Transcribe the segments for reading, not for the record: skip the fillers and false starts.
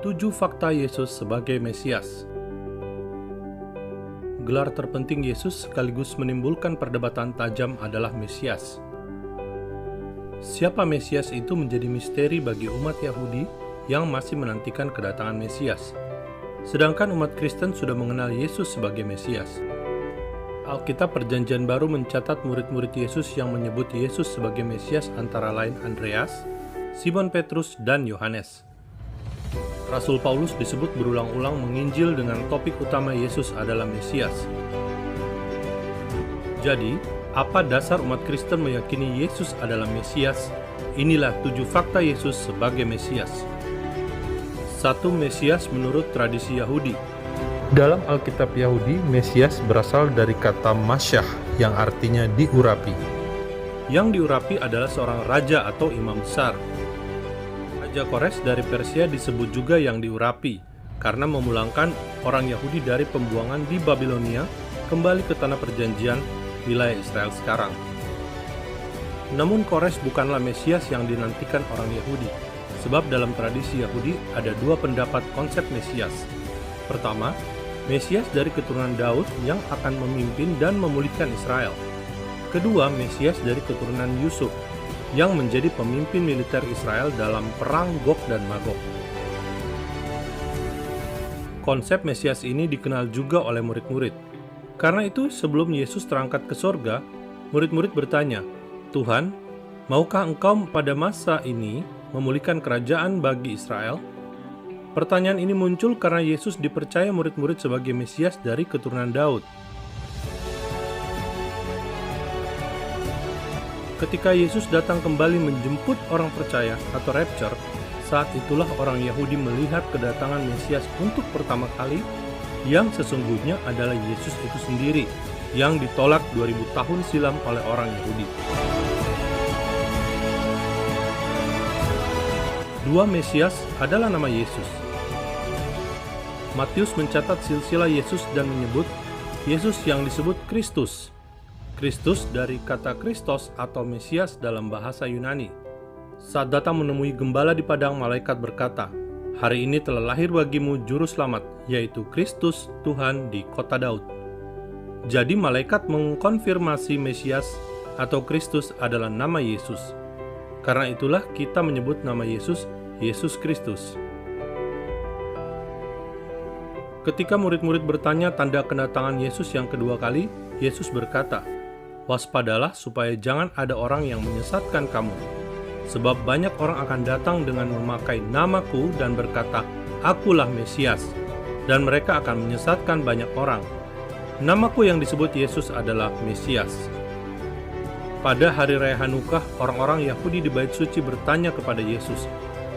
7 fakta Yesus sebagai Mesias. Gelar terpenting Yesus sekaligus menimbulkan perdebatan tajam adalah Mesias. Siapa Mesias itu menjadi misteri bagi umat Yahudi yang masih menantikan kedatangan Mesias. Sedangkan umat Kristen sudah mengenal Yesus sebagai Mesias. Alkitab Perjanjian Baru mencatat murid-murid Yesus yang menyebut Yesus sebagai Mesias antara lain Andreas, Simon Petrus, dan Yohanes. Rasul Paulus disebut berulang-ulang menginjil dengan topik utama Yesus adalah Mesias. Jadi, apa dasar umat Kristen meyakini Yesus adalah Mesias? Inilah 7 fakta Yesus sebagai Mesias. 1. Mesias menurut tradisi Yahudi. Dalam Alkitab Yahudi, Mesias berasal dari kata Masyah yang artinya diurapi. Yang diurapi adalah seorang raja atau imam besar. Raja Kores dari Persia disebut juga yang diurapi, karena memulangkan orang Yahudi dari pembuangan di Babilonia kembali ke tanah perjanjian wilayah Israel sekarang. Namun Kores bukanlah Mesias yang dinantikan orang Yahudi, sebab dalam tradisi Yahudi ada 2 pendapat konsep Mesias. Pertama, Mesias dari keturunan Daud yang akan memimpin dan memulihkan Israel. Kedua, Mesias dari keturunan Yusuf yang menjadi pemimpin militer Israel dalam perang Gog dan Magog. Konsep Mesias ini dikenal juga oleh murid-murid. Karena itu, sebelum Yesus terangkat ke sorga, murid-murid bertanya, "Tuhan, maukah Engkau pada masa ini memulihkan kerajaan bagi Israel?" Pertanyaan ini muncul karena Yesus dipercaya murid-murid sebagai Mesias dari keturunan Daud. Ketika Yesus datang kembali menjemput orang percaya atau rapture, saat itulah orang Yahudi melihat kedatangan Mesias untuk pertama kali, yang sesungguhnya adalah Yesus itu sendiri, yang ditolak 2000 tahun silam oleh orang Yahudi. 2. Mesias adalah nama Yesus. Matius mencatat silsilah Yesus dan menyebut Yesus yang disebut Kristus. Kristus dari kata Kristos atau Mesias dalam bahasa Yunani. Saat datang menemui gembala di padang, malaikat berkata, "Hari ini telah lahir bagimu juru selamat, yaitu Kristus Tuhan di kota Daud." Jadi malaikat mengkonfirmasi Mesias atau Kristus adalah nama Yesus. Karena itulah kita menyebut nama Yesus, Yesus Kristus. Ketika murid-murid bertanya tanda kedatangan Yesus yang kedua kali, Yesus berkata, "Waspadalah supaya jangan ada orang yang menyesatkan kamu. Sebab banyak orang akan datang dengan memakai namaku dan berkata, 'Akulah Mesias,' dan mereka akan menyesatkan banyak orang." Namaku yang disebut Yesus adalah Mesias. Pada hari raya Hanukah, orang-orang Yahudi di Bait Suci bertanya kepada Yesus,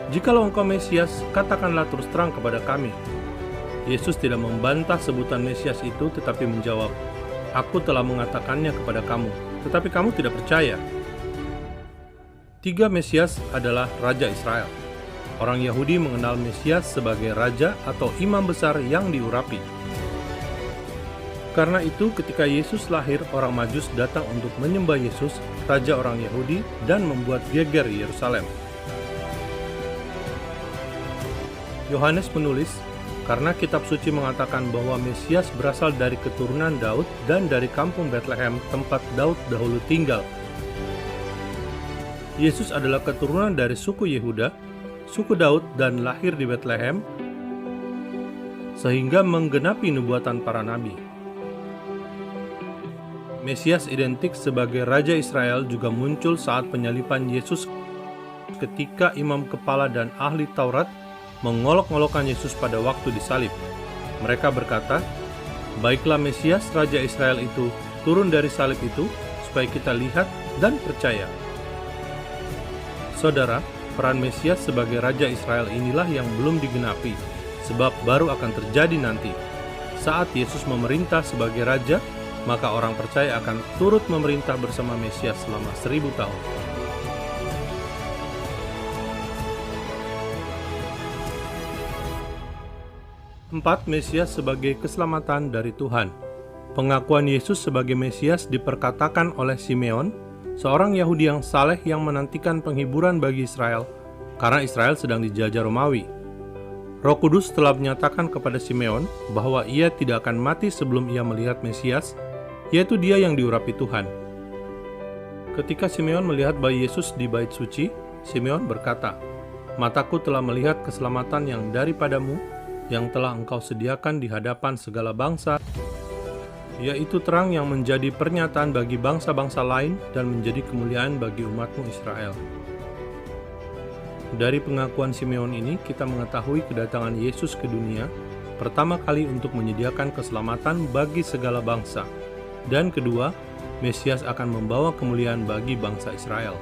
"Jikalau Engkau Mesias, katakanlah terus terang kepada kami." Yesus tidak membantah sebutan Mesias itu, tetapi menjawab, "Aku telah mengatakannya kepada kamu, tetapi kamu tidak percaya." 3. Mesias adalah Raja Israel. Orang Yahudi mengenal Mesias sebagai Raja atau Imam Besar yang diurapi. Karena itu, ketika Yesus lahir, orang Majus datang untuk menyembah Yesus, Raja orang Yahudi, dan membuat geger Yerusalem. Yohanes menulis, karena kitab suci mengatakan bahwa Mesias berasal dari keturunan Daud dan dari kampung Betlehem, tempat Daud dahulu tinggal. Yesus adalah keturunan dari suku Yehuda, suku Daud, dan lahir di Betlehem, sehingga menggenapi nubuatan para nabi. Mesias identik sebagai Raja Israel juga muncul saat penyaliban Yesus ketika imam kepala dan ahli Taurat mengolok-olokkan Yesus pada waktu disalib. Mereka berkata, "Baiklah Mesias Raja Israel itu turun dari salib itu, supaya kita lihat dan percaya." Saudara, peran Mesias sebagai Raja Israel inilah yang belum digenapi, sebab baru akan terjadi nanti. Saat Yesus memerintah sebagai Raja, maka orang percaya akan turut memerintah bersama Mesias selama 1000 tahun. 4. Mesias sebagai keselamatan dari Tuhan. Pengakuan Yesus sebagai Mesias diperkatakan oleh Simeon, seorang Yahudi yang saleh yang menantikan penghiburan bagi Israel, karena Israel sedang dijajah Romawi. Roh Kudus telah menyatakan kepada Simeon bahwa ia tidak akan mati sebelum ia melihat Mesias, yaitu Dia yang diurapi Tuhan. Ketika Simeon melihat bayi Yesus di bait suci, Simeon berkata, "Mataku telah melihat keselamatan yang daripadamu, yang telah Engkau sediakan di hadapan segala bangsa, yaitu terang yang menjadi pernyataan bagi bangsa-bangsa lain dan menjadi kemuliaan bagi umatmu Israel." Dari pengakuan Simeon ini, kita mengetahui kedatangan Yesus ke dunia pertama kali untuk menyediakan keselamatan bagi segala bangsa, dan kedua, Mesias akan membawa kemuliaan bagi bangsa Israel.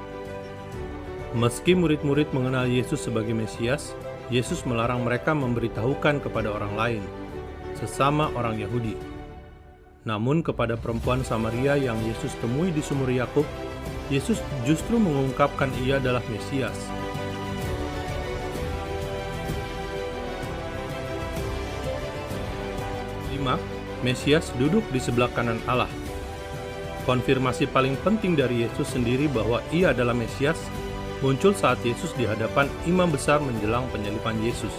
Meski murid-murid mengenal Yesus sebagai Mesias, Yesus melarang mereka memberitahukan kepada orang lain, sesama orang Yahudi. Namun kepada perempuan Samaria yang Yesus temui di sumur Yakub, Yesus justru mengungkapkan ia adalah Mesias. 5. Mesias duduk di sebelah kanan Allah. Konfirmasi paling penting dari Yesus sendiri bahwa ia adalah Mesias muncul saat Yesus di hadapan imam besar menjelang penyaliban Yesus.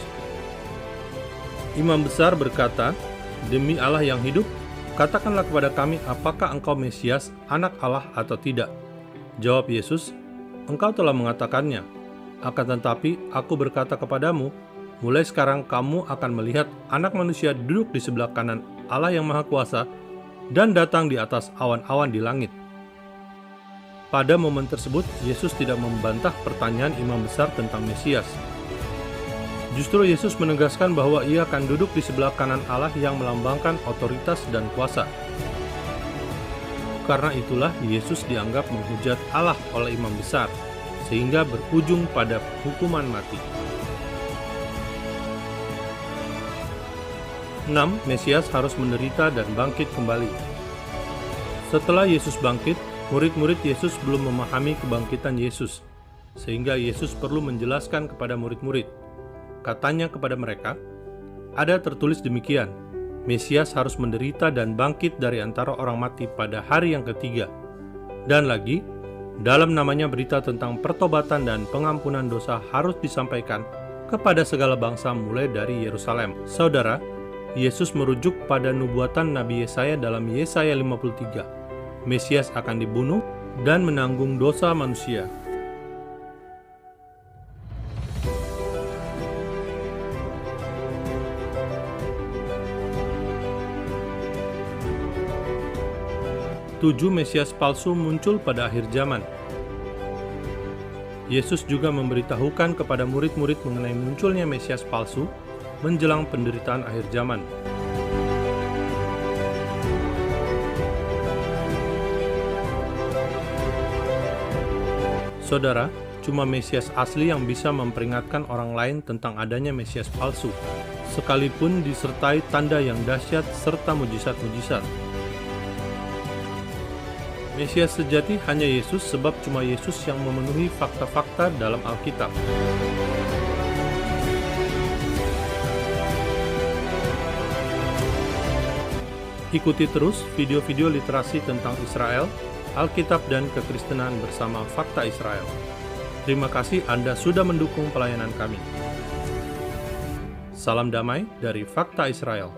Imam besar berkata, "Demi Allah yang hidup, katakanlah kepada kami apakah engkau Mesias, anak Allah atau tidak?" Jawab Yesus, "Engkau telah mengatakannya. Akan tetapi aku berkata kepadamu, mulai sekarang kamu akan melihat Anak Manusia duduk di sebelah kanan Allah yang Maha Kuasa dan datang di atas awan-awan di langit." Pada momen tersebut, Yesus tidak membantah pertanyaan imam besar tentang Mesias. Justru Yesus menegaskan bahwa ia akan duduk di sebelah kanan Allah yang melambangkan otoritas dan kuasa. Karena itulah Yesus dianggap menghujat Allah oleh imam besar, sehingga berujung pada hukuman mati. 6. Mesias harus menderita dan bangkit kembali. Setelah Yesus bangkit, murid-murid Yesus belum memahami kebangkitan Yesus, sehingga Yesus perlu menjelaskan kepada murid-murid. Katanya kepada mereka, "Ada tertulis demikian, Mesias harus menderita dan bangkit dari antara orang mati pada hari yang ketiga. Dan lagi, dalam namanya berita tentang pertobatan dan pengampunan dosa harus disampaikan kepada segala bangsa mulai dari Yerusalem." Saudara, Yesus merujuk pada nubuatan Nabi Yesaya dalam Yesaya 53. Mesias akan dibunuh dan menanggung dosa manusia. Tujuh Mesias palsu muncul pada akhir zaman. Yesus juga memberitahukan kepada murid-murid mengenai munculnya Mesias palsu menjelang penderitaan akhir zaman. Saudara, cuma Mesias asli yang bisa memperingatkan orang lain tentang adanya Mesias palsu, sekalipun disertai tanda yang dahsyat serta mujizat-mujizat. Mesias sejati hanya Yesus, sebab cuma Yesus yang memenuhi fakta-fakta dalam Alkitab. Ikuti terus video-video literasi tentang Israel, Alkitab, dan kekristenan bersama Fakta Israel. Terima kasih Anda sudah mendukung pelayanan kami. Salam damai dari Fakta Israel.